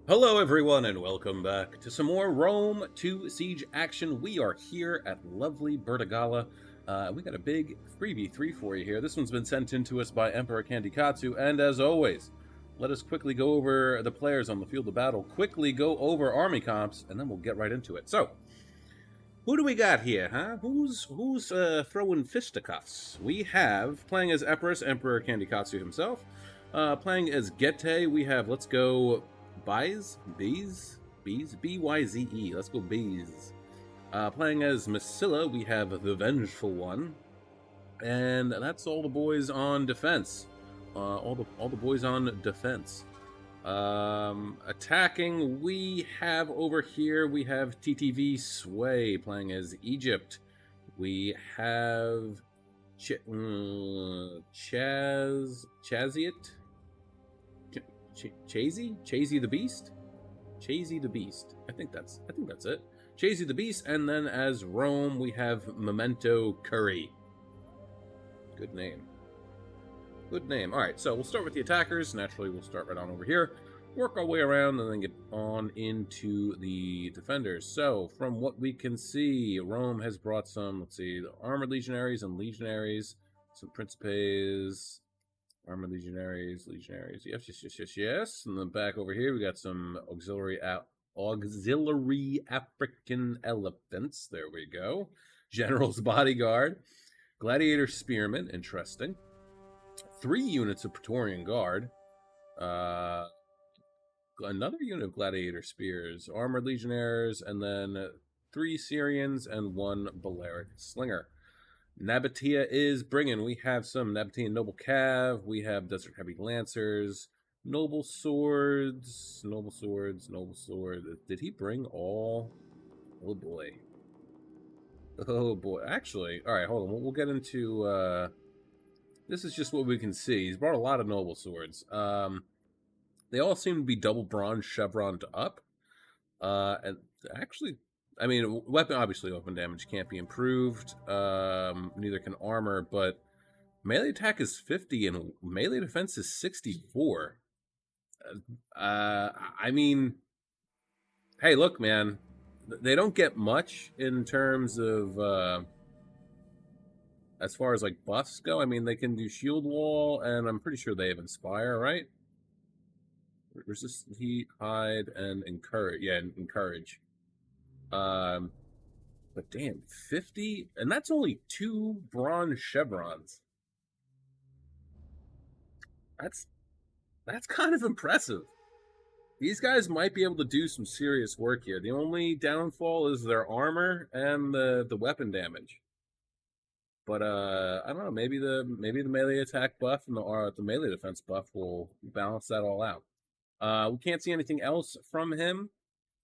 Hello, everyone, and welcome back to some more Rome 2 Siege action. We are here at lovely Bertigala. We got a big 3v3 for you here. This one's been sent in to us by Emperor Kandikatsu, and as always, let us quickly go over the players on the field of battle, quickly go over army comps, and then we'll get right into it. So, who do we got here, huh? Who's throwing fisticuffs? We have, playing as Epirus, Emperor Kandikatsu himself. Playing as Gete, we have, let's go, Byze? Bees? B-Y-Z-E. Let's go Bees. Playing as Masilla, we have the Vengeful One. And that's all the boys on defense. All the boys on defense. Attacking, we have over here, we have TTV Sway playing as Egypt. We have Chaziet? Chazy the Beast? Chazy the Beast. I think that's it. Chazy the Beast, and then as Rome, we have Memento Curry. Good name. Good name. Alright, so we'll start with the attackers. Naturally, we'll start right on over here. Work our way around and then get on into the defenders. So, from what we can see, Rome has brought some, let's see, the Armored Legionaries and Legionaries, some Principes, Armored Legionaries, yes. And then back over here, we got some auxiliary African elephants. There we go. General's Bodyguard. Gladiator Spearmen, interesting. 3 units of Praetorian Guard. Another unit of Gladiator Spears. Armored Legionnaires, and then 3 Syrians and 1 Balearic Slinger. Nabatea is bringing. We have some Nabatean Noble Cav. We have Desert Heavy Lancers. Noble Swords. Did he bring all? Oh boy. Oh boy. Actually, alright, hold on. We'll get into... This is just what we can see. He's brought a lot of Noble Swords. They all seem to be double bronze chevroned up. And actually, I mean, obviously weapon damage can't be improved. Neither can armor, but melee attack is 50 and melee defense is 64. I mean, hey, look, man, they don't get much in terms of... as far as like buffs go. I mean, they can do shield wall, and I'm pretty sure they have inspire, right? Resist heat, hide, and encourage. Yeah, encourage. But damn, 50, and that's only 2 bronze chevrons. That's kind of impressive. These guys might be able to do some serious work here. The only downfall is their armor and the weapon damage. But I don't know. Maybe the melee attack buff and the melee defense buff will balance that all out. We can't see anything else from him.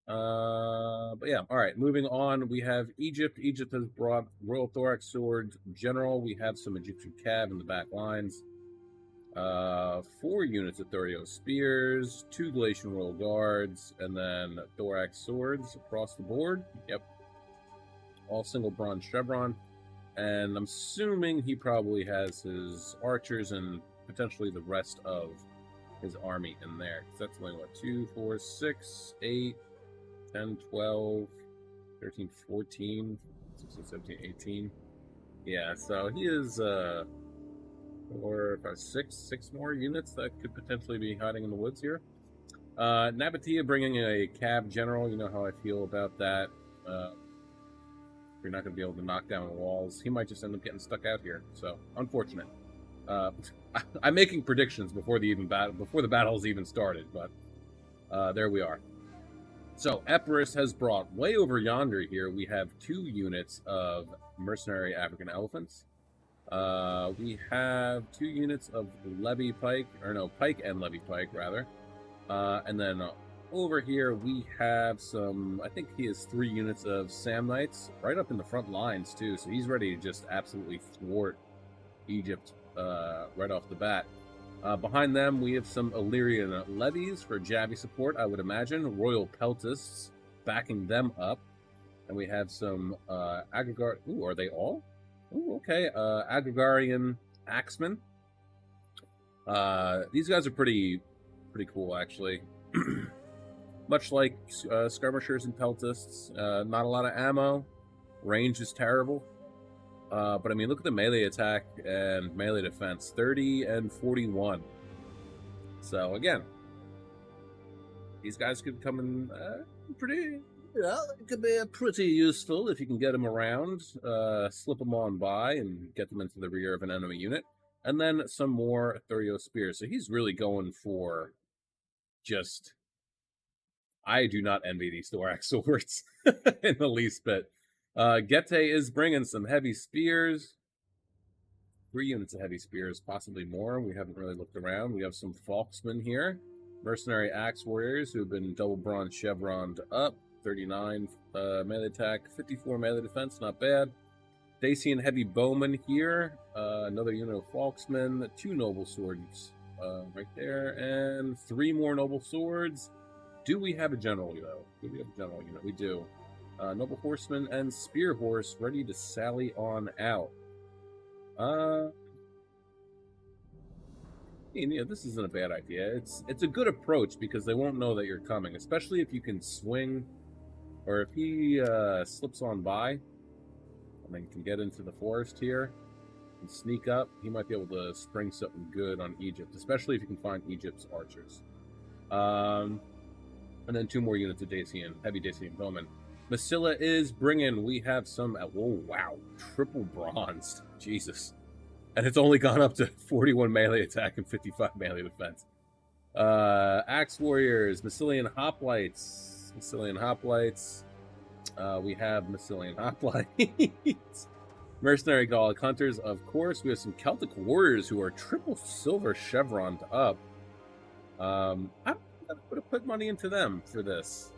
But yeah, all right. Moving on, we have Egypt. Egypt has brought Royal Thorax Sword General. We have some Egyptian Cav in the back lines. 4 units of Thurio Spears, 2 Galatian Royal Guards, and then Thorax Swords across the board. Yep. All single bronze chevron. And I'm assuming he probably has his archers and potentially the rest of his army in there. That's only, what, 2, 4, 6, 8, 10, 12, 13, 14, 16, 17, 18. Yeah, so he is 4, 5, 6 more units that could potentially be hiding in the woods here. Nabatea bringing a Cab General. You know how I feel about that. You're not going to be able to knock down walls. He might just end up getting stuck out here. So, unfortunate. I'm making predictions before the battle's even started, but there we are. So, Epirus has brought way over yonder here. We have 2 units of mercenary African elephants. We have 2 units of levy pike, pike and levy pike, rather. And then over here, we have some, I think he has 3 units of Samnites right up in the front lines, too. So he's ready to just absolutely thwart Egypt right off the bat. Behind them, we have some Illyrian levies for Javi support, I would imagine. Royal Peltists backing them up. And we have some Aggregar... Ooh, are they all? Ooh, okay. Agrigarian Axemen. These guys are pretty cool, actually. Much like skirmishers and peltists, not a lot of ammo. Range is terrible. But I mean, look at the melee attack and melee defense, 30 and 41. So again, these guys could come in pretty, it could be pretty useful if you can get them around, slip them on by and get them into the rear of an enemy unit. And then some more Thurio Spears. So he's really going for just... I do not envy these thorax swords in the least bit. Gete is bringing some heavy spears. 3 units of heavy spears, possibly more. We haven't really looked around. We have some Falksmen here. Mercenary Axe Warriors who have been double bronze chevroned up. 39 melee attack, 54 melee defense, not bad. Dacian Heavy Bowman here. Another unit of Falksmen. 2 Noble Swords right there. And 3 more Noble Swords. Do we have a general, though? Do we have a general unit? We do. Noble Horseman and Spear Horse ready to sally on out. This isn't a bad idea. It's a good approach because they won't know that you're coming, especially if you can swing, or if he slips on by and then can get into the forest here and sneak up. He might be able to spring something good on Egypt, especially if you can find Egypt's archers. And then 2 more units of Dacian, heavy Dacian bowmen. Masilla is bringing. We have some. Oh wow, triple bronzed. Jesus. And it's only gone up to 41 melee attack and 55 melee defense. Axe Warriors, Massilian Hoplites. Massilian Hoplites. We have Massilian Hoplites. Mercenary Gallic Hunters, of course. We have some Celtic Warriors who are triple silver chevroned up. I would have put money into them for this.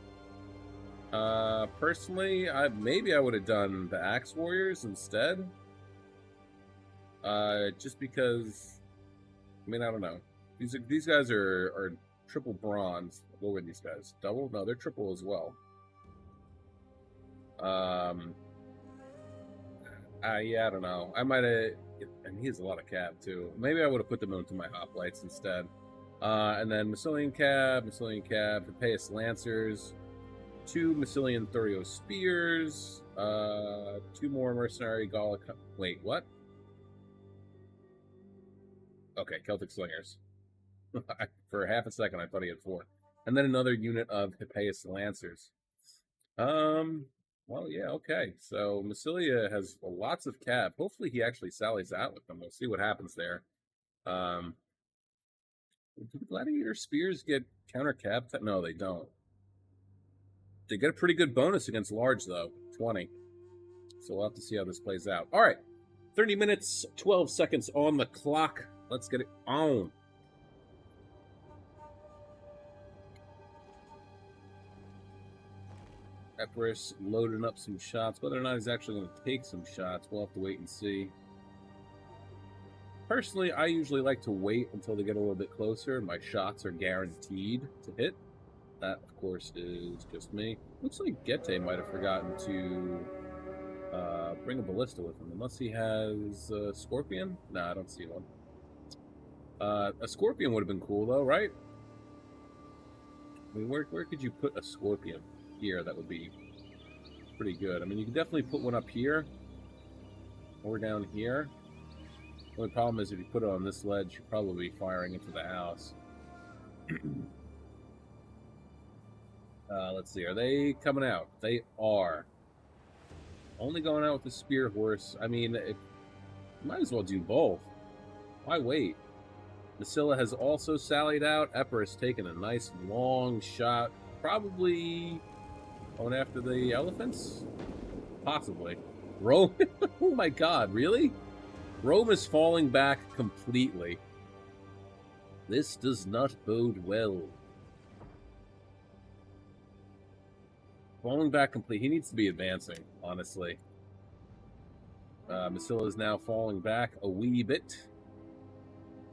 Personally, maybe I would have done the Axe Warriors instead. Just because, I mean, I don't know. These guys are triple bronze. What were these guys? Double? No, they're triple as well. Yeah, I don't know. I might have, and he has a lot of cab too. Maybe I would have put them into my hoplites instead. And then Massilian Cab, Epirus Lancers, 2 Massilian Thurio Spears, 2 more Mercenary Gallic... Wait, what? Okay, Celtic Slingers. For half a second, I thought he had 4. And then another unit of Epirus Lancers. Well, yeah, okay. So Massilia has lots of cab. Hopefully he actually sallies out with them. We'll see what happens there. Do the Gladiator Spears get counter cab? No, they don't. They get a pretty good bonus against large, though. 20. So we'll have to see how this plays out. All right. 30 minutes, 12 seconds on the clock. Let's get it on. Epirus loading up some shots. Whether or not he's actually going to take some shots, we'll have to wait and see. Personally, I usually like to wait until they get a little bit closer. My shots are guaranteed to hit. That, of course, is just me. Looks like Gete might have forgotten to bring a ballista with him, unless he has a Scorpion. Nah, I don't see one. A Scorpion would have been cool, though, right? I mean, where could you put a Scorpion? Here, that would be pretty good. I mean, you can definitely put one up here or down here. The only problem is if you put it on this ledge, you're probably firing into the house. Let's see. Are they coming out? They are. Only going out with the Spear Horse. I mean, it might as well do both. Why wait? Masilla has also sallied out. Epirus taking a nice long shot. Probably going after the elephants? Possibly. Rome? Oh my god, really? Rome is falling back completely. This does not bode well. Falling back complete. He needs to be advancing, honestly. Masilla is now falling back a wee bit.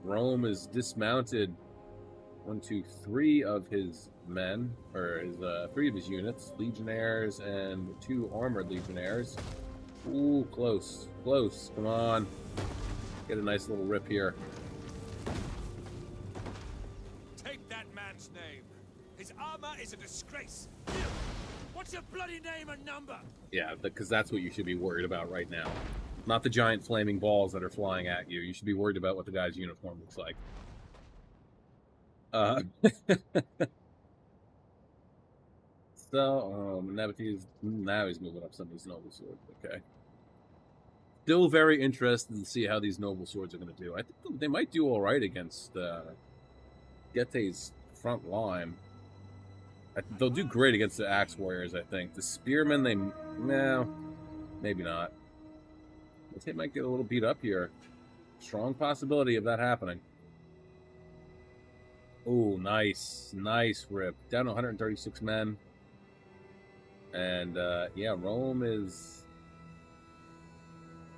Rome is dismounted 1, 2, 3 of his men, or his 3 of his units, legionnaires and 2 armored legionnaires. Ooh, close, close. Come on, get a nice little rip here. Take that man's name. His armor That is a disgrace. What's your bloody name and number? Yeah, because that's what you should be worried about right now. Not the giant flaming balls that are flying at you. You should be worried about what the guy's uniform looks like. So, now he's moving up some of these noble swords. Okay. Still very interested to see how these noble swords are going to do. I think they might do all right against Gette's front line. They'll do great against the axe warriors, I think. The spearmen, no, maybe not. They might get a little beat up here. Strong possibility of that happening. Oh, nice. Nice rip. Down to 136 men. And, yeah, Rome is...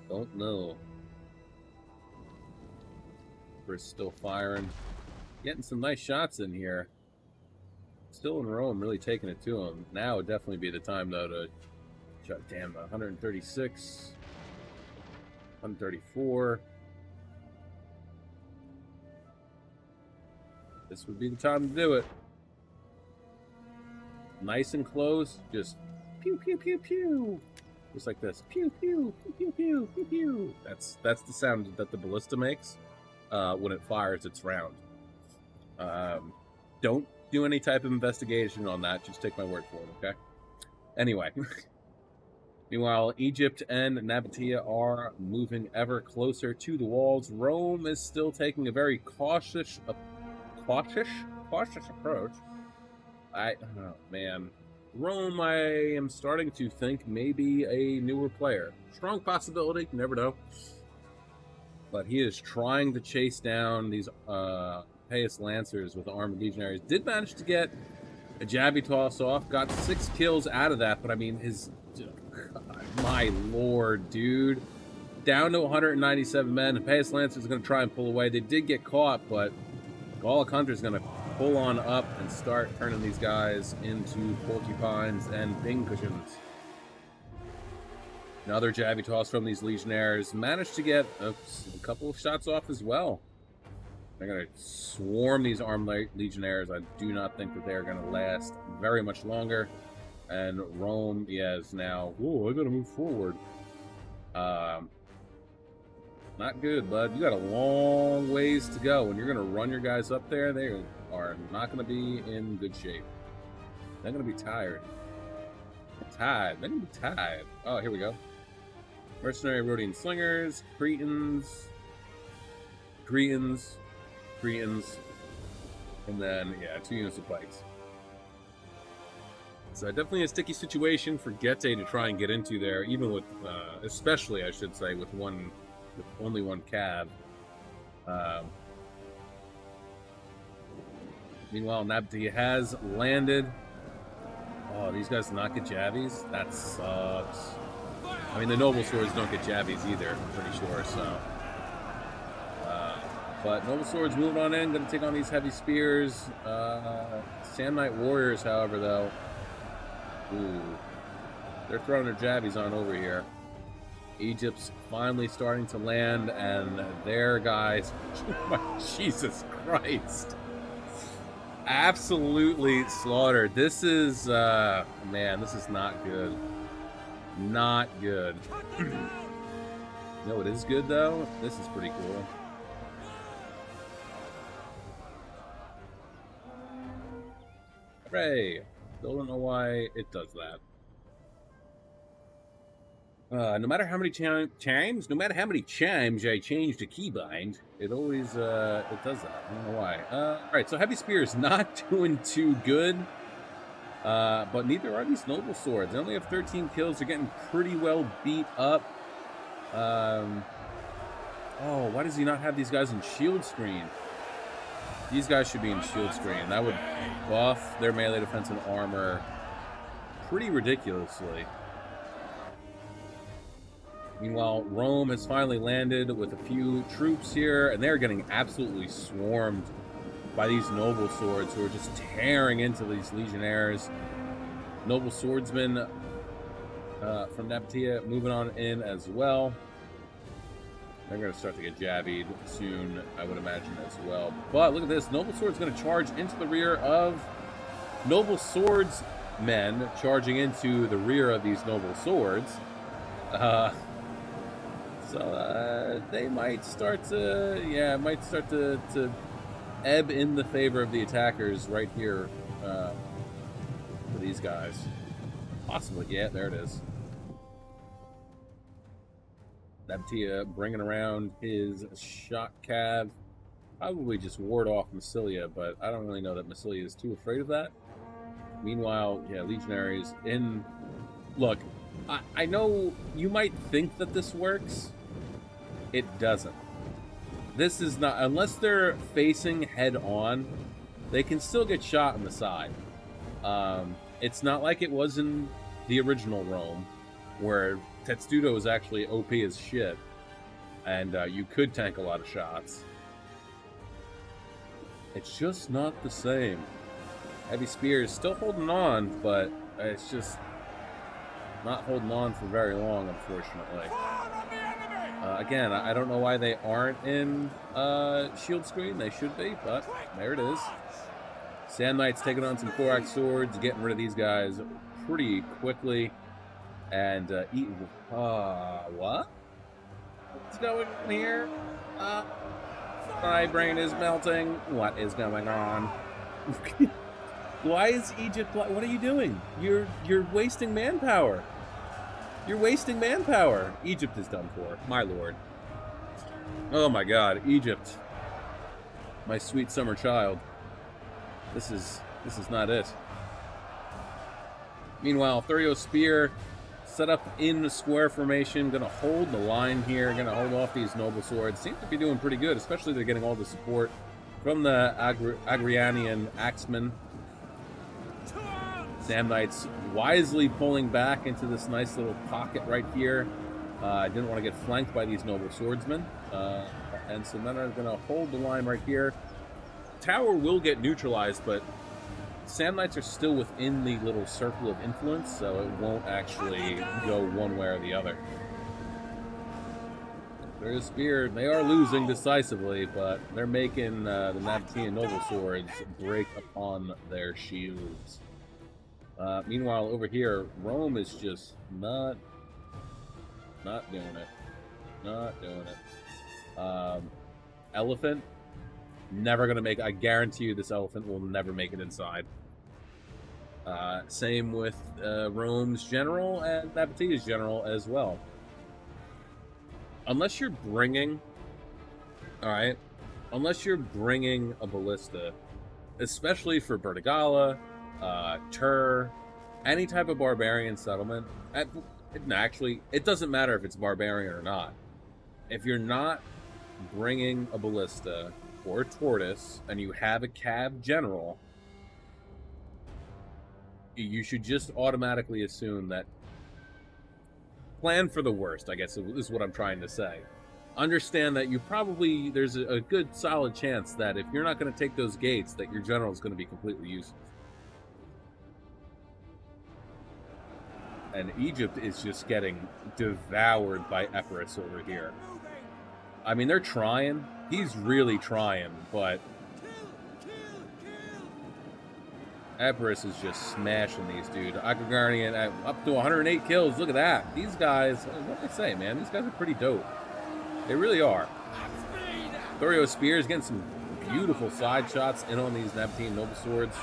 Don't know. We're still firing. Getting some nice shots in here. Still in Rome, really taking it to him. Now would definitely be the time, though, to shut down the 136. 134. This would be the time to do it. Nice and close. Just pew, pew, pew, pew. Just like this. Pew, pew, pew, pew, pew, pew, pew. That's the sound that the ballista makes when it fires its round. Don't do any type of investigation on that. Just take my word for it, okay? Anyway. Meanwhile, Egypt and Nabatea are moving ever closer to the walls. Rome is still taking a very cautious approach. Oh man, Rome, I am starting to think maybe a newer player. Strong possibility, you never know. But he is trying to chase down these Payas Lancers with armed legionaries. Did manage to get a jabby toss off, got 6 kills out of that, but I mean, God, my lord, dude. Down to 197 men. The Payas Lancers is going to try and pull away. They did get caught, but Gallic Hunter is going to pull on up and start turning these guys into porcupines and pincushions. Another jabby toss from these legionnaires. Managed to get a couple of shots off as well. They're going to swarm these armed legionnaires. I do not think that they're going to last very much longer. And Rome, is now, whoa, I got to move forward. Not good, bud. You got a long ways to go. When you're going to run your guys up there, they are not going to be in good shape. They're going to be tired. They're going to be tired. Oh, here we go. Mercenary Rhodian Slingers, Cretans, and then, yeah, 2 units of pikes. So definitely a sticky situation for Gette to try and get into there, even with, especially, I should say, with only one cav. Meanwhile, Nabatea has landed. Oh, these guys not get jabbies? That sucks. I mean, the noble swords don't get jabbies either, I'm pretty sure, so. But noble swords moving on in, going to take on these heavy spears. Sand Knight warriors, however, though. Ooh. They're throwing their jabbies on over here. Egypt's finally starting to land, and their guys, Jesus Christ, absolutely slaughtered. This is, man, this is not good. Not good. You know what is good, though? This is pretty cool. Hooray! Still don't know why it does that. No matter how many chimes, I change the keybind, it always it does that. I don't know why. All right, so heavy spears not doing too good, but neither are these noble swords. They only have 13 kills. They're getting pretty well beat up. Oh, why does he not have these guys in shield screen? These guys should be in shield screen. That would buff their melee defense and armor pretty ridiculously. Meanwhile, Rome has finally landed with a few troops here, and they're getting absolutely swarmed by these noble swords who are just tearing into these legionnaires. Noble swordsmen from Nabatea moving on in as well. They're going to start to get jabbied soon, I would imagine, as well. But look at this. Noble Sword's going to charge into the rear of noble swords men charging into the rear of these noble swords. So they might start to ebb in the favor of the attackers right here for these guys. Possibly, yeah, there it is. Neptia bringing around his shock cav. Probably just ward off Massilia, but I don't really know that Massilia is too afraid of that. Meanwhile, yeah, Legionaries in... Look, I know you might think that this works. It doesn't. This is not... Unless they're facing head-on, they can still get shot on the side. It's not like it was in the original Rome, where Tetsudo was actually OP as shit, and you could tank a lot of shots. It's just not the same. Heavy Spear is still holding on, but it's just not holding on for very long, unfortunately. Again, I don't know why they aren't in shield screen. They should be, but there it is. Sand Knight's taking on some Korak swords, getting rid of these guys pretty quickly. And what? What's going on here? My brain is melting. What is going on? Why is Egypt? What are you doing? You're wasting manpower. You're wasting manpower. Egypt is done for, my lord. Oh my God, Egypt, my sweet summer child. This is not it. Meanwhile, Thurio Spear set up in the square formation, gonna hold the line here, gonna hold off these noble swords. Seems to be doing pretty good, especially they're getting all the support from the Agrianian axemen. Sam Knight's wisely pulling back into this nice little pocket right here. Didn't want to get flanked by these noble swordsmen. And so men are going to hold the line right here. Tower will get neutralized, but Sam Knights are still within the little circle of influence, so it won't actually go one way or the other. There's Spear. They are losing decisively, but they're making the Nabatean noble swords break upon their shields. Meanwhile, over here, Rome is just not doing it. Not doing it. Elephant, never going to make... I guarantee you this elephant will never make it inside. Same with Rome's general and Nabatea's general as well. Unless you're bringing... Alright? Unless you're bringing a ballista, especially for Bertigala, Tur, any type of barbarian settlement. Actually, it doesn't matter if it's barbarian or not. If you're not bringing a ballista or a tortoise and you have a cav general, you should just automatically assume that plan for the worst, I guess is what I'm trying to say. Understand that there's a good solid chance that if you're not going to take those gates, that your general is going to be completely useless. And Egypt is just getting devoured by Epirus over here. I mean, they're trying. He's really trying, but Epirus is just smashing these dudes. Guardian up to 108 kills. Look at that. These guys, what do I say, man? These guys are pretty dope. They really are. Thurio Spear is getting some beautiful side shots in on these Nabatean noble swords.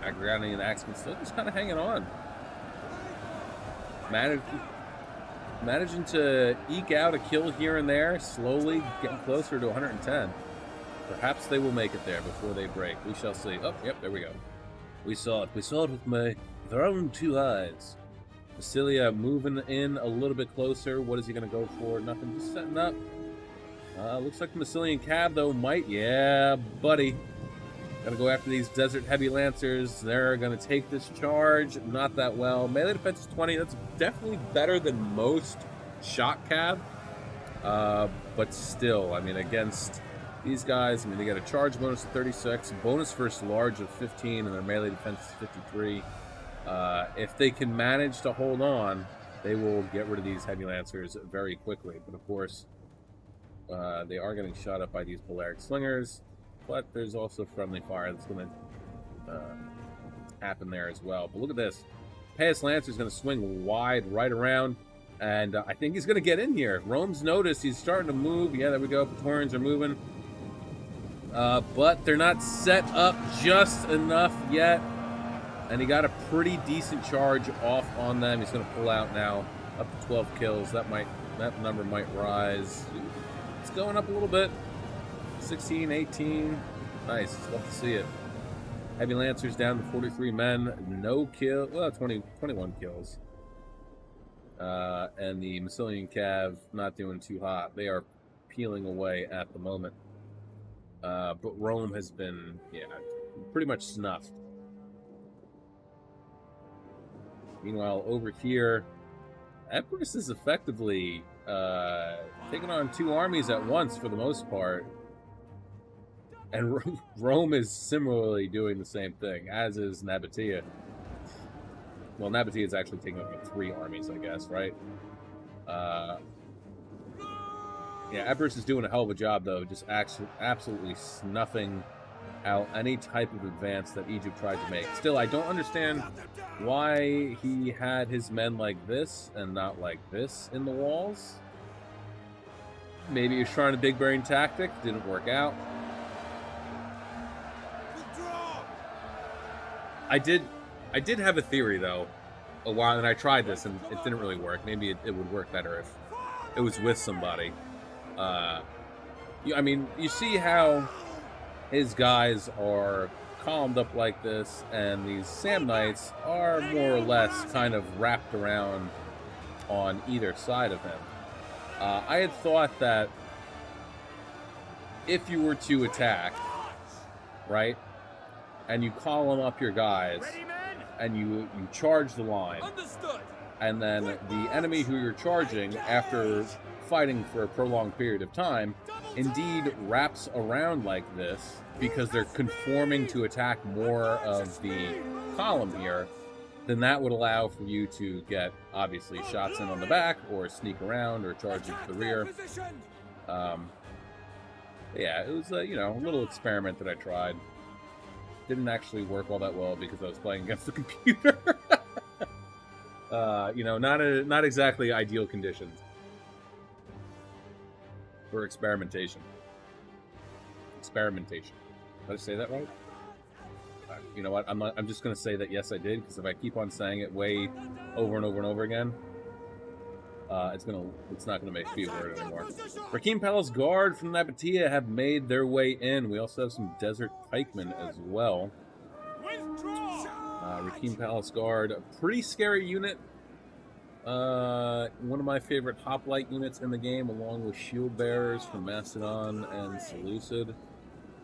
Agriani and Axeman still just kind of hanging on. Managing to eke out a kill here and there, slowly getting closer to 110. Perhaps they will make it there before they break. We shall see. Oh, yep, there we go. We saw it. We saw it with our own two eyes. Massilia moving in a little bit closer. What is he going to go for? Nothing. Just setting up. Looks like the Massilian Cab, though, might. Yeah, buddy. Gonna go after these Desert Heavy Lancers. They're gonna take this charge. Not that well. Melee defense is 20. That's definitely better than most shock cab. But still, I mean, against these guys, I mean, they get a charge bonus of 36, bonus first large of 15, and their melee defense is 53. If they can manage to hold on, they will get rid of these Heavy Lancers very quickly. But of course, they are getting shot up by these Balearic Slingers. but there's also friendly fire that's going to happen there as well. But look at this. Pass Lancer's going to swing wide right around, and I think he's going to get in here. Rome's noticed. He's starting to move. Yeah, there we go. Praetorians are moving. But they're not set up just enough yet. And he got a pretty decent charge off on them. He's going to pull out now. Up to 12 kills. That number might rise. It's going up a little bit. 16, 18. Nice. Love to see it. Heavy Lancers down to 43 men. No kill. Well, 21 kills. And the Massilian Cav not doing too hot. They are peeling away at the moment. But Rome has been, pretty much snuffed. Meanwhile, over here, Epirus is effectively taking on two armies at once for the most part. And Rome is similarly doing the same thing, as is Nabatea. Well, Nabatea is actually taking on 3 armies, I guess, right? Yeah, Epirus is doing a hell of a job, though, just absolutely snuffing out any type of advance that Egypt tried to make. Still, I don't understand why he had his men like this and not like this in the walls. Maybe he was trying a big brain tactic, didn't work out. I did have a theory, though, a while, and I tried this, and it didn't really work. Maybe it would work better if it was with somebody. I mean, you see how his guys are columned up like this, and these Samnites are more or less kind of wrapped around on either side of him. I had thought that if you were to attack, right, and you column up your guys, and you charge the line, and then the enemy who you're charging, after fighting for a prolonged period of time, indeed wraps around like this because they're conforming to attack more of the column here, then that would allow for you to get, obviously, shots in on the back, or sneak around, or charge into the rear. Yeah, it was a little experiment that I tried. Didn't actually work all that well because I was playing against the computer. Not exactly ideal conditions for experimentation. Did I say that right? You know what? I'm just going to say that yes, I did, because if I keep on saying it way over and over and over again, it's not going to be a word anymore. Rakim Palace Guard from Nabatea have made their way in. We also have some Desert Pikemen as well. Rakim Palace Guard, a pretty scary unit. One of my favorite hoplite units in the game, along with Shield Bearers from Macedon and Seleucid.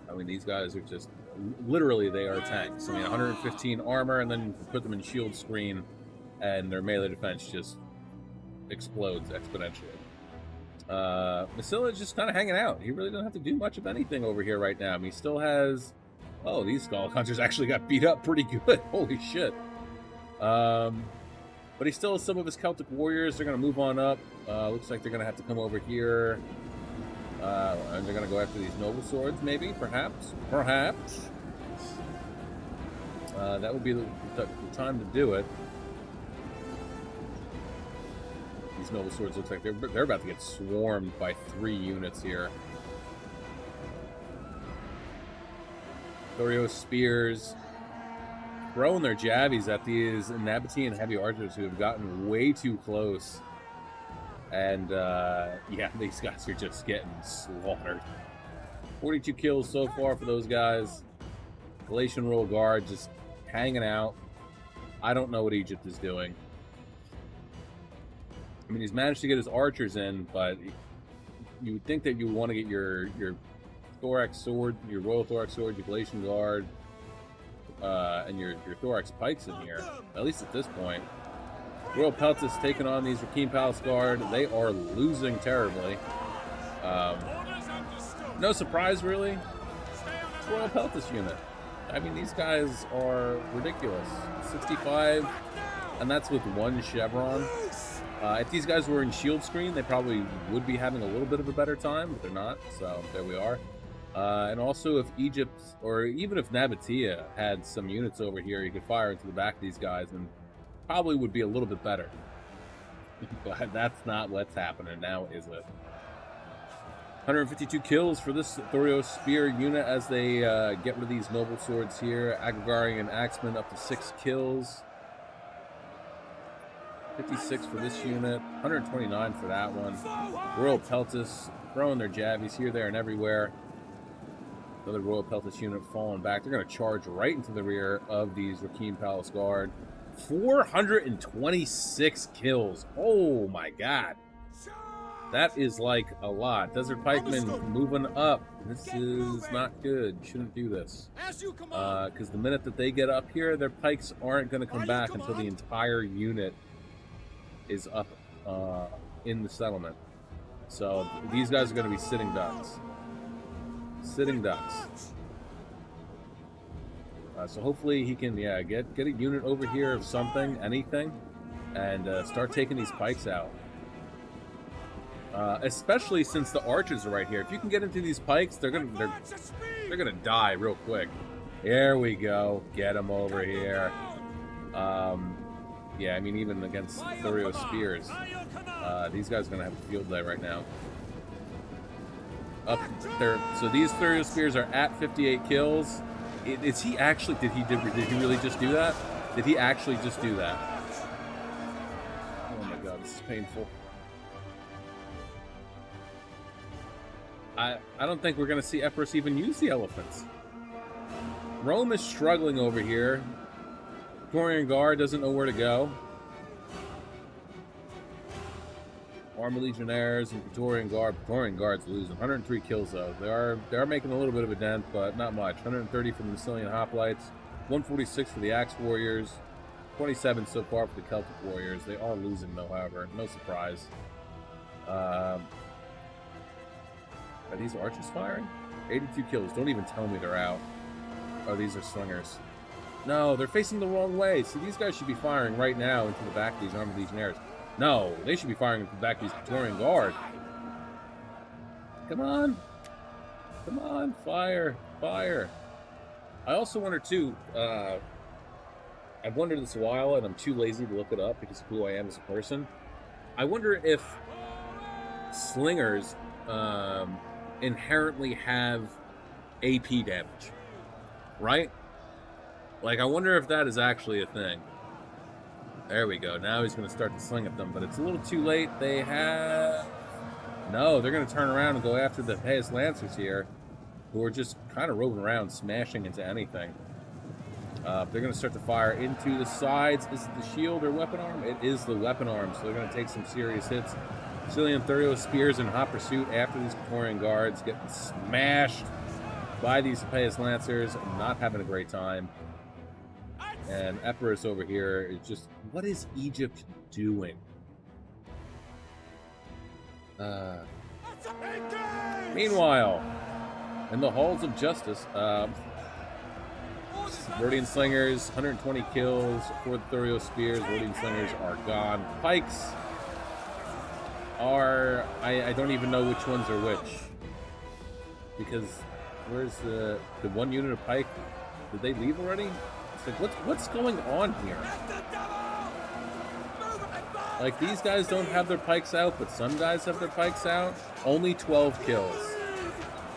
I mean, these guys are just, literally, they are tanks. I mean, 115 armor, and then you put them in shield screen, and their melee defense just explodes exponentially. Massilla is just kind of hanging out. He really doesn't have to do much of anything over here right now. I mean, he still has... Oh, these Skull Hunters actually got beat up pretty good. Holy shit. But he still has some of his Celtic warriors. They're going to move on up. Looks like they're going to have to come over here. And they're going to go after these noble swords, maybe, perhaps. That would be the time to do it. These noble swords looks like they're about to get swarmed by 3 units here. Thorio spears throwing their jabbies at these Nabatean heavy archers who have gotten way too close. And, yeah, these guys are just getting slaughtered. 42 kills so far for those guys. Galatian Royal Guard just hanging out. I don't know what Egypt is doing. I mean, he's managed to get his archers in, but you would think that you would want to get your Thorax Sword, your Royal Thorax Sword, your Galatian Guard, and your Thorax Pikes in here, at least at this point. Royal Peltis taking on these Rakim Palace Guard. They are losing terribly. No surprise, really. It's Royal Peltis unit. I mean, these guys are ridiculous. 65, and that's with 1 chevron. If these guys were in shield screen, they probably would be having a little bit of a better time, but they're not, so there we are. And also, if Egypt, or even if Nabatea had some units over here, you could fire into the back of these guys and probably would be a little bit better. But that's not what's happening now, is it? 152 kills for this Thorio Spear unit as they get rid of these noble swords here. Agrigari and Axeman up to 6 kills. 56 for this unit. 129 for that one. Royal Peltis throwing their jabbies here, there, and everywhere. Another Royal Peltis unit falling back. They're going to charge right into the rear of these Rakim Palace Guard. 426 kills. Oh my god. That is like a lot. Desert Pikemen moving up. This is not good. Shouldn't do this. Because the minute that they get up here, their pikes aren't going to come back until the entire unit is up in the settlement. So these guys are going to be sitting ducks. Sitting ducks. So hopefully he can, get a unit over here of something, anything, and start taking these pikes out. Especially since the archers are right here. If you can get into these pikes, they're gonna die real quick. There we go. Get them over here. Yeah, I mean, even against Thorio Spears, these guys are gonna have a field day right now. Up there. So these Thorio Spears are at 58 kills. Is he actually? Did he really just do that? Did he actually just do that? Oh my god, this is painful. I don't think we're going to see Epirus even use the elephants. Rome is struggling over here. Praetorian Guard doesn't know where to go. Army Legionnaires and Praetorian Guard. Praetorian Guard's losing. 103 kills though. They are making a little bit of a dent, but not much. 130 for the Massilian Hoplites. 146 for the Axe Warriors. 27 so far for the Celtic Warriors. They are losing though, however. No surprise. Are these archers firing? 82 kills. Don't even tell me they're out. Oh, these are slingers. No, they're facing the wrong way. See, these guys should be firing right now into the back of these Armed Legionnaires. No, they should be firing into the back of these Praetorian Guard. Come on. Come on, fire. Fire. I also wonder, too, I've wondered this a while, and I'm too lazy to look it up because of who I am as a person. I wonder if slingers inherently have AP damage, right? Like, I wonder if that is actually a thing. There we go. Now he's going to start to sling at them, but it's a little too late. They have... No, they're going to turn around and go after the Payas Lancers here, who are just kind of roving around, smashing into anything. They're going to start to fire into the sides. Is it the shield or weapon arm? It is the weapon arm, so they're going to take some serious hits. Sicilian Thorio Spears in hot pursuit after these Praetorian Guards, getting smashed by these Payas Lancers, not having a great time. And Epirus over here is just, what is Egypt doing? Meanwhile, in the halls of justice, Rhodian Slingers, 120 kills for the Thorio Spears. Rhodian Slingers are gone. Pikes are, I don't even know which ones are which. Because where's the one unit of pike? Did they leave already? It's like, what's going on here? Like, these guys don't have their pikes out, but some guys have their pikes out. Only 12 kills.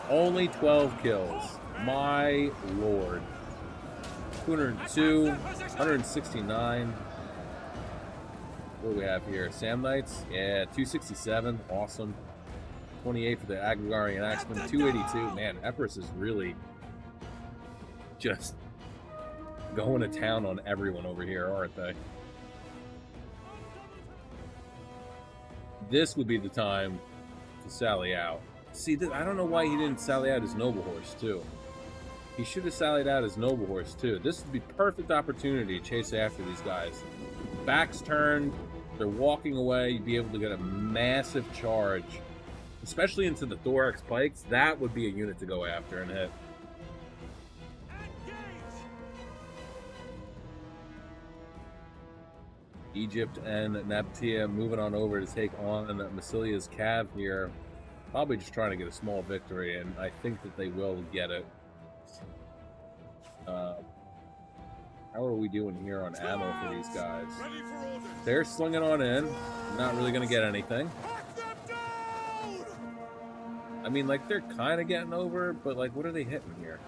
Only 12 kills. My lord. 202, 169. What do we have here? Samnites? Yeah, 267. Awesome. 28 for the Agrigari and Axeman. 282. Man, Epirus is really just going to town on everyone over here, aren't they? This would be the time to sally out. See, I don't know why he didn't sally out his noble horse, too. He should have sallied out his noble horse, too. This would be perfect opportunity to chase after these guys. Back's turned. They're walking away. You'd be able to get a massive charge, especially into the thorax pikes. That would be a unit to go after and hit. Egypt and Nabatea moving on over to take on Massilia's cav here. Probably just trying to get a small victory, and I think that they will get it. How are we doing here on ammo for these guys? They're slinging on in. Not really going to get anything. I mean, like, they're kind of getting over, but, like, what are they hitting here?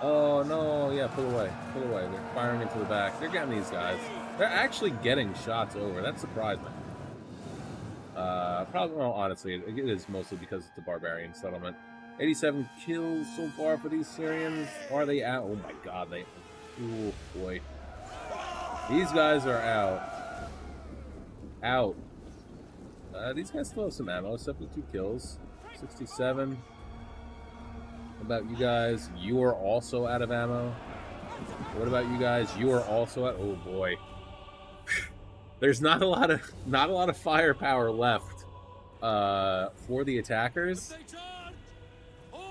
Oh, no. Yeah, pull away. Pull away. They're firing into the back. They're getting these guys. They're actually getting shots over. That surprised me. Probably, well, honestly, it is mostly because it's the barbarian settlement. 87 kills so far for these Syrians. Are they out? Oh my god, they... Oh boy. These guys are out. Out. These guys still have some ammo. 72 kills. 67. What about you guys? You are also out of ammo. What about you guys? You are also out... Oh boy. There's not a lot of firepower left for the attackers.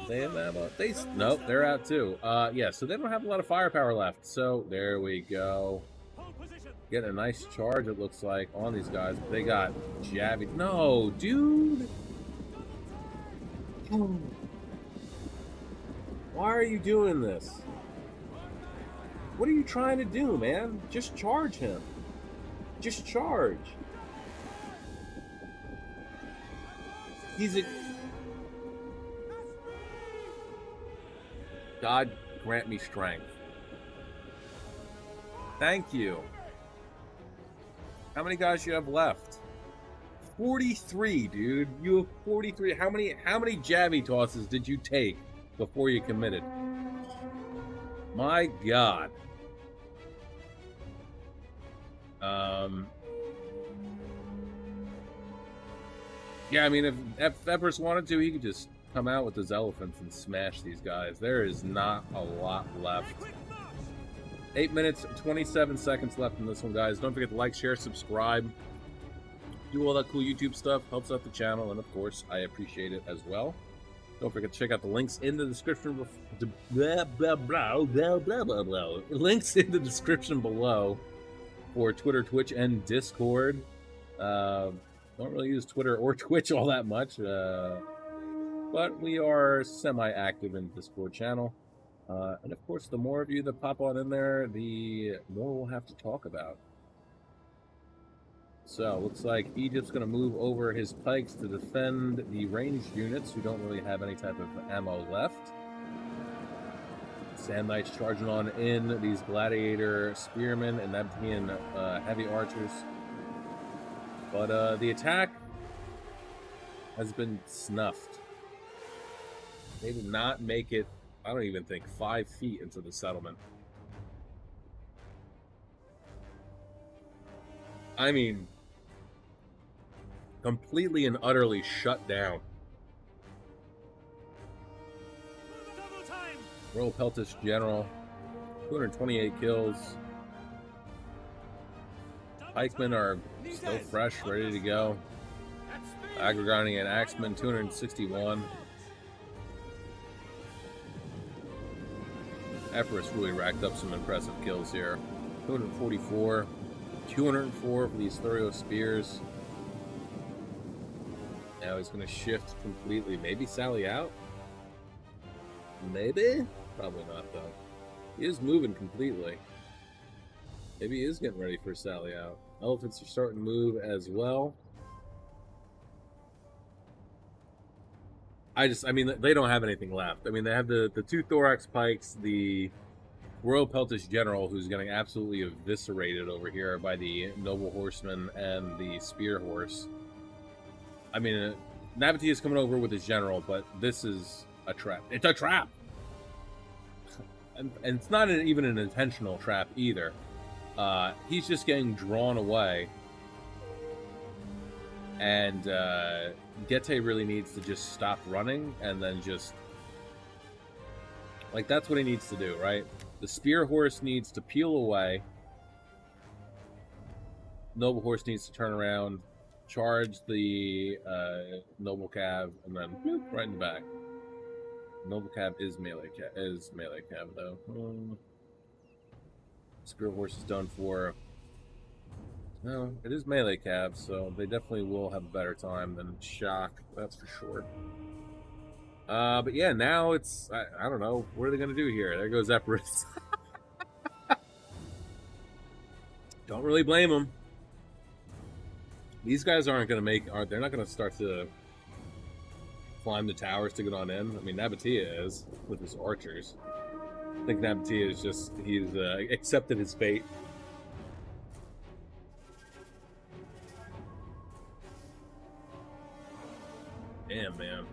They have ammo. Nope, they're out too. Yeah, so they don't have a lot of firepower left. So there we go. Getting a nice charge, it looks like, on these guys. They got jabby. No, dude. Why are you doing this? What are you trying to do, man? Just charge him. Just charge. He's a... God grant me strength. Thank you. How many guys do you have left? 43, dude. You have 43. How many jabby tosses did you take before you committed? My God. Yeah, I mean, if Epirus wanted to, he could just come out with his elephants and smash these guys. There is not a lot left. 8 minutes, 27 seconds left in this one, guys. Don't forget to like, share, subscribe. Do all that cool YouTube stuff. Helps out the channel, and of course, I appreciate it as well. Don't forget to check out the links in the description. Links in the description below for Twitter, Twitch, and Discord. Don't really use Twitter or Twitch all that much, but we are semi-active in the Discord channel. And of course, the more of you that pop on in there, the more we'll have to talk about. So, looks like Egypt's going to move over his pikes to defend the ranged units who don't really have any type of ammo left. Sand Knights charging on in, these gladiator spearmen and Nabataean heavy archers. But the attack has been snuffed. They did not make it, I don't even think, 5 feet into the settlement. I mean, completely and utterly shut down. Royal Peltish General, 228 kills. Pikemen are still fresh, ready to go. Agrigani and Axemen, 261. Epirus really racked up some impressive kills here. 244. 204 for these Thurio spears. Now he's going to shift completely. Maybe sally out? Maybe? Probably not, though. He is moving completely. Maybe he is getting ready for sally out. Elephants are starting to move as well. I mean, they don't have anything left. I mean, they have the 2 thorax pikes, the Royal Peltish General, who's getting absolutely eviscerated over here by the Noble Horseman and the Spear Horse. I mean, Nabataean is coming over with his general, but this is a trap. It's a trap! And it's not even an intentional trap either. He's just getting drawn away. And Getae really needs to just stop running and then just... Like, that's what he needs to do, right? The Spear Horse needs to peel away. Noble Horse needs to turn around, charge the Noble Cav, and then bloop, right in the back. Noble Cav is melee cav though. Spear Horse is done for. No, it is melee cabs, so they definitely will have a better time than shock. That's for sure. But yeah, now it's I don't know what are they gonna do here. There goes Epirus. Don't really blame them. These guys aren't gonna make. They're not gonna start to climb the towers to get on in. I mean, Nabatea is with his archers. I think Nabatea is just he's accepted his fate. Damn, man.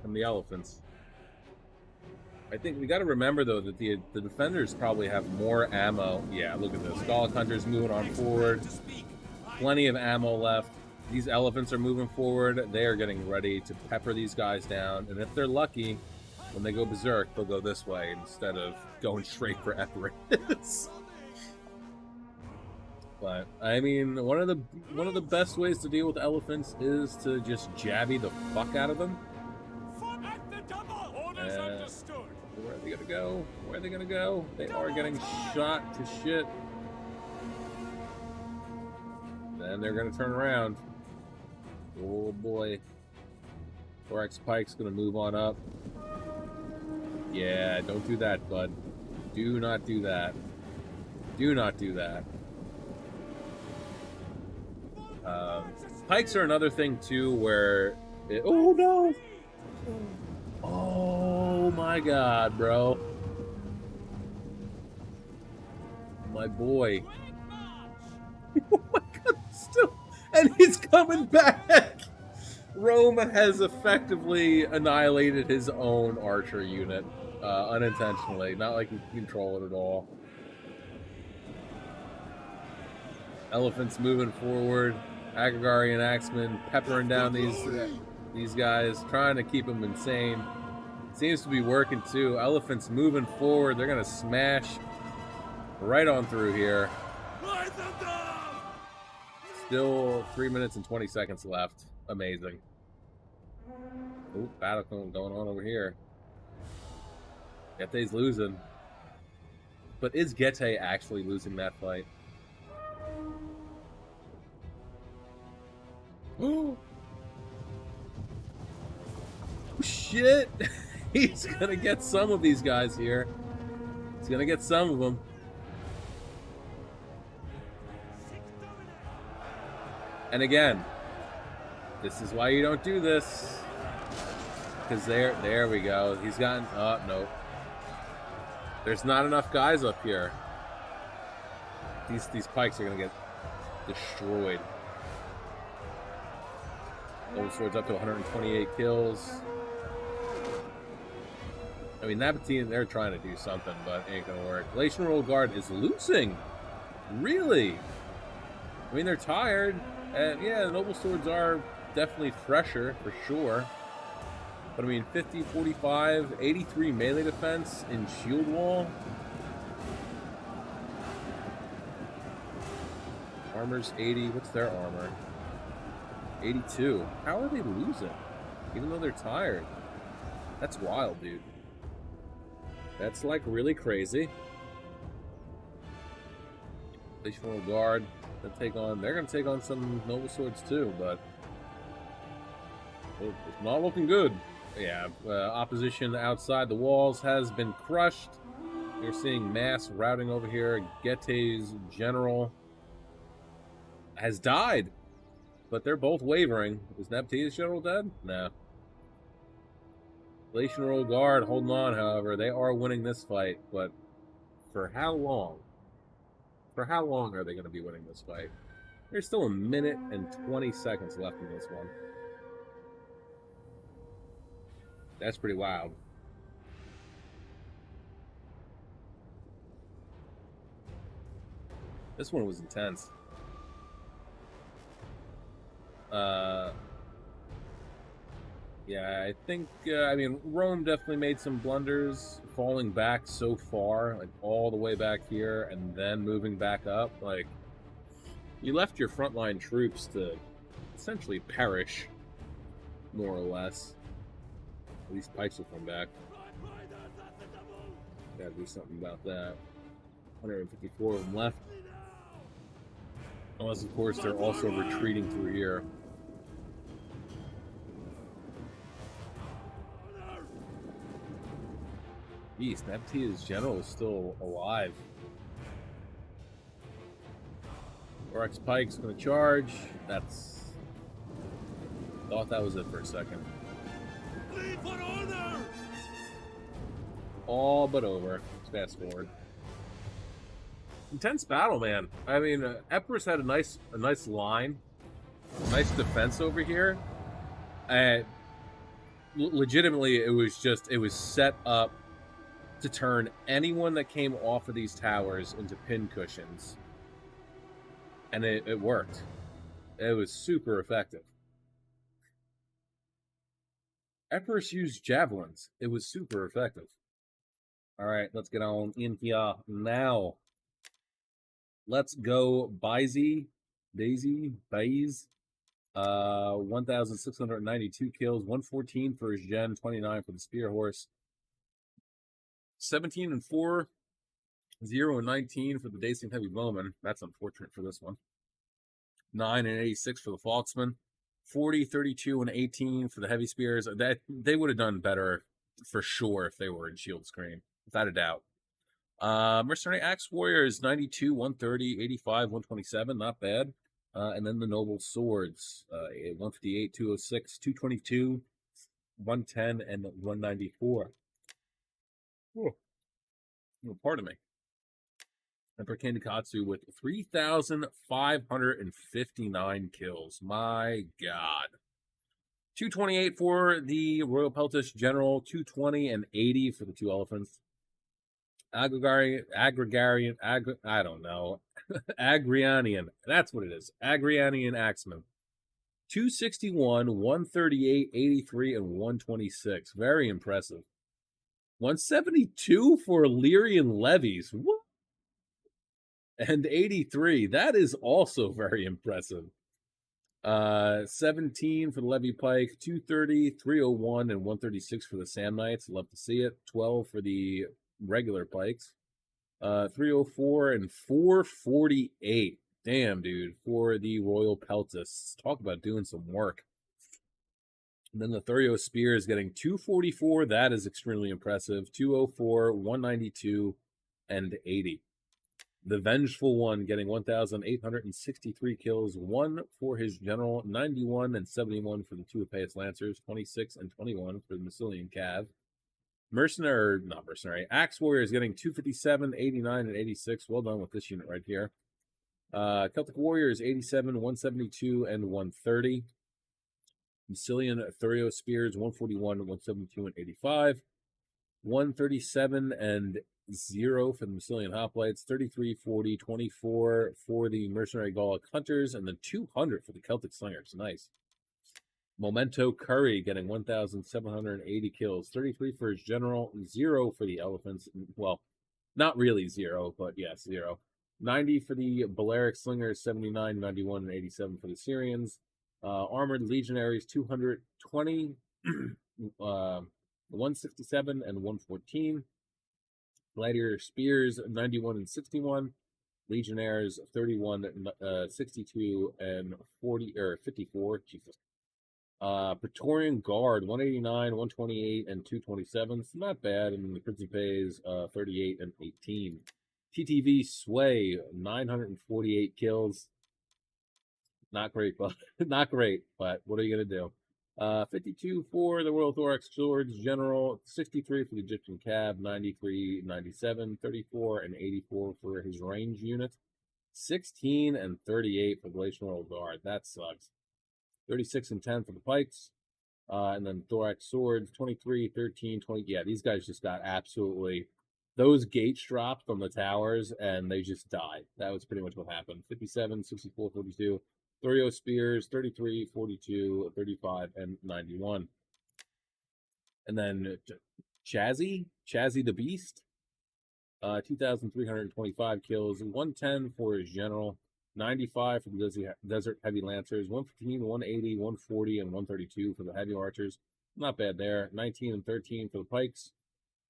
And the elephants. I think we got to remember though that the defenders probably have more ammo. Yeah, look at this. Gallic Hunter's moving on forward. Plenty of ammo left. These elephants are moving forward. They are getting ready to pepper these guys down. And if they're lucky, when they go berserk, they'll go this way instead of going straight for Epirus. But I mean, one of the best ways to deal with elephants is to just jabby the fuck out of them. Where are they gonna go? Where are they gonna go? They are getting shot to shit. Then they're gonna turn around. Oh boy. Thorax Pike's gonna move on up. Yeah, don't do that, bud. Do not do that. Do not do that. Pikes are another thing too where oh no! Oh my god, bro. My boy. Oh my god, still. And he's coming back! Rome has effectively annihilated his own archer unit. Unintentionally. Not like he can control it at all. Elephants moving forward. Agagari and Axeman peppering down these guys, trying to keep them insane. Seems to be working too. Elephants moving forward. They're gonna smash right on through here. Still 3 minutes and 20 seconds left. Amazing. Ooh, battle going on over here. Gette's losing. But is Gette actually losing that fight? Oh shit! He's gonna get some of these guys here. He's gonna get some of them. And again, this is why you don't do this. Because there we go. He's gotten. Oh no. There's not enough guys up here. These pikes are gonna get destroyed. Noble Sword's up to 128 kills. I mean, Nabatea, they're trying to do something, but it ain't gonna work. Glacial Roll Guard is losing. Really? I mean, they're tired. And yeah, the Noble Swords are definitely fresher, for sure. But I mean, 50, 45, 83 melee defense in Shield Wall. Armor's 80. What's their armor? 82. How are they losing? Even though they're tired. That's wild, dude. That's like really crazy. Glacial Guard. They're gonna take on some Noble Swords too, but it's not looking good. Yeah, opposition outside the walls has been crushed. You're seeing mass routing over here. Gette's general has died. But they're both wavering. Is Nabatea's general dead? No. Glacial Roll Guard holding on, however. They are winning this fight, but for how long? For how long are they going to be winning this fight? There's still 1 minute and 20 seconds left in this one. That's pretty wild. This one was intense. Yeah, I think, I mean, Rome definitely made some blunders falling back so far, like all the way back here, and then moving back up. Like, you left your frontline troops to essentially perish, more or less. These pikes will come back. Gotta do something about that. 154 of them left. Unless, of course, they're also retreating through here. Beast, Neptune's general is still alive. Oryx Pike's gonna charge. That's. Thought that was it for a second. Lead for honor! All but over. Let's fast forward. Intense battle, man. I mean, Epirus had a nice line, nice defense over here, and legitimately, it was set up to turn anyone that came off of these towers into pin cushions, and it worked. It was super effective. Epirus used javelins. It was super effective. All right, let's get on in here now. Let's go Daisy, 1,692 kills, 114 for his gen, 29 for the spear horse, 17 and 4, 0 and 19 for the Dacian heavy bowman. That's unfortunate for this one. 9 and 86 for the Foxman, 40, 32 and 18 for the heavy spears. That they would have done better for sure if they were in shield screen, without a doubt. Mercenary Axe Warriors, 92, 130, 85, 127, not bad. And then the Noble Swords, 158, 206, 222, 110, and 194. Oh, pardon me. Emperor Kandikatsu with 3,559 kills. My God. 228 for the Royal Peltish General, 220 and 80 for the two elephants. I don't know. Agrianian. That's what it is. Agrianian Axeman. 261, 138, 83, and 126. Very impressive. 172 for Illyrian Levies. What? And 83. That is also very impressive. 17 for the Levy Pike, 230, 301, and 136 for the Sam Knights. Love to see it. 12 for the regular Pikes. 304 and 448. Damn, dude, for the Royal Peltists. Talk about doing some work. And then the Thurio Spear is getting 244. That is extremely impressive. 204, 192, and 80. The Vengeful One getting 1,863 kills. 1 for his General, 91 and 71 for the two Epirus Lancers, 26 and 21 for the Massilian Cav. Axe Warrior is getting 257, 89, and 86. Well done with this unit right here. Celtic Warrior is 87, 172, and 130. Massilian Thurio Spears, 141, 172, and 85. 137 and 0 for the Massilian Hoplites, 33, 40, 24 for the Mercenary Gallic Hunters, and then 200 for the Celtic Slingers. Nice. Memento Curry getting 1,780 kills, 33 for his General, 0 for the Elephants. Well, not really 0, but yes, 0. 90 for the Balearic Slingers, 79, 91, and 87 for the Syrians. Armored Legionaries, 220, 167, and 114. Gladiator Spears, 91 and 61. Legionnaires, 31, 62, and 40, or 54. Jesus. Praetorian Guard, 189, 128, and 227. It's not bad. And the Principes, 38 and 18. TTV Sway, 948 kills. Not great, but not great. But what are you gonna do? 52 for the Royal Thorax Swords General, 63 for the Egyptian Cab, 93, 97, 34, and 84 for his range unit, 16 and 38 for the Glacial Royal Guard. That sucks. 36 and 10 for the Pikes. And then Thorax Swords, 23, 13, 20. Yeah, these guys just got absolutely. Those gates dropped from the towers and they just died. That was pretty much what happened. 57, 64, 42. Thurio Spears, 33, 42, 35, and 91. And then Chazzy the Beast, 2,325 kills, 110 for his General, 95 for the Desert Heavy Lancers, 115, 180, 140, and 132 for the Heavy Archers. Not bad there. 19 and 13 for the Pikes.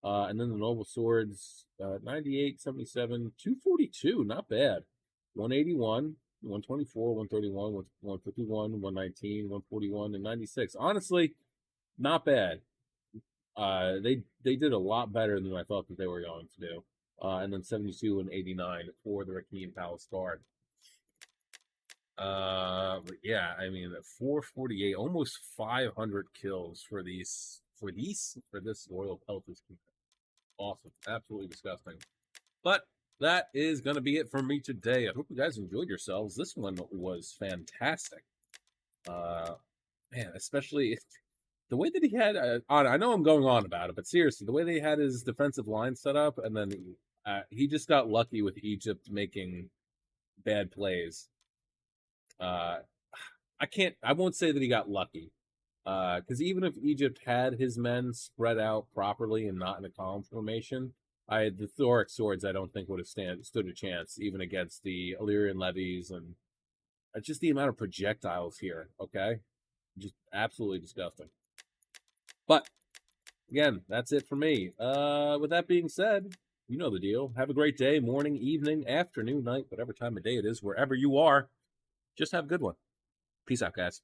And then the Noble Swords, 98, 77, 242, not bad. 181, 124, 131, 151, 119, 141, and 96. Honestly, not bad. They did a lot better than I thought that they were going to do. And then 72 and 89 for the Rakim Palace Guard. But yeah, I mean, 448, almost 500 kills for this Royal Pelters. Awesome, absolutely disgusting. But that is going to be it for me today. I hope you guys enjoyed yourselves. This one was fantastic. Man, especially the way that he had. I know I'm going on about it, but seriously, the way they had his defensive line set up, and then he just got lucky with Egypt making bad plays. I won't say that he got lucky, because even if Egypt had his men spread out properly and not in a column formation, the Thoric swords I don't think would have stood a chance even against the Illyrian levies, and just the amount of projectiles here. Okay, just absolutely disgusting. But again, that's it for me. With that being said, you know the deal. Have a great day, morning, evening, afternoon, night, whatever time of day it is, wherever you are. Just have a good one. Peace out, guys.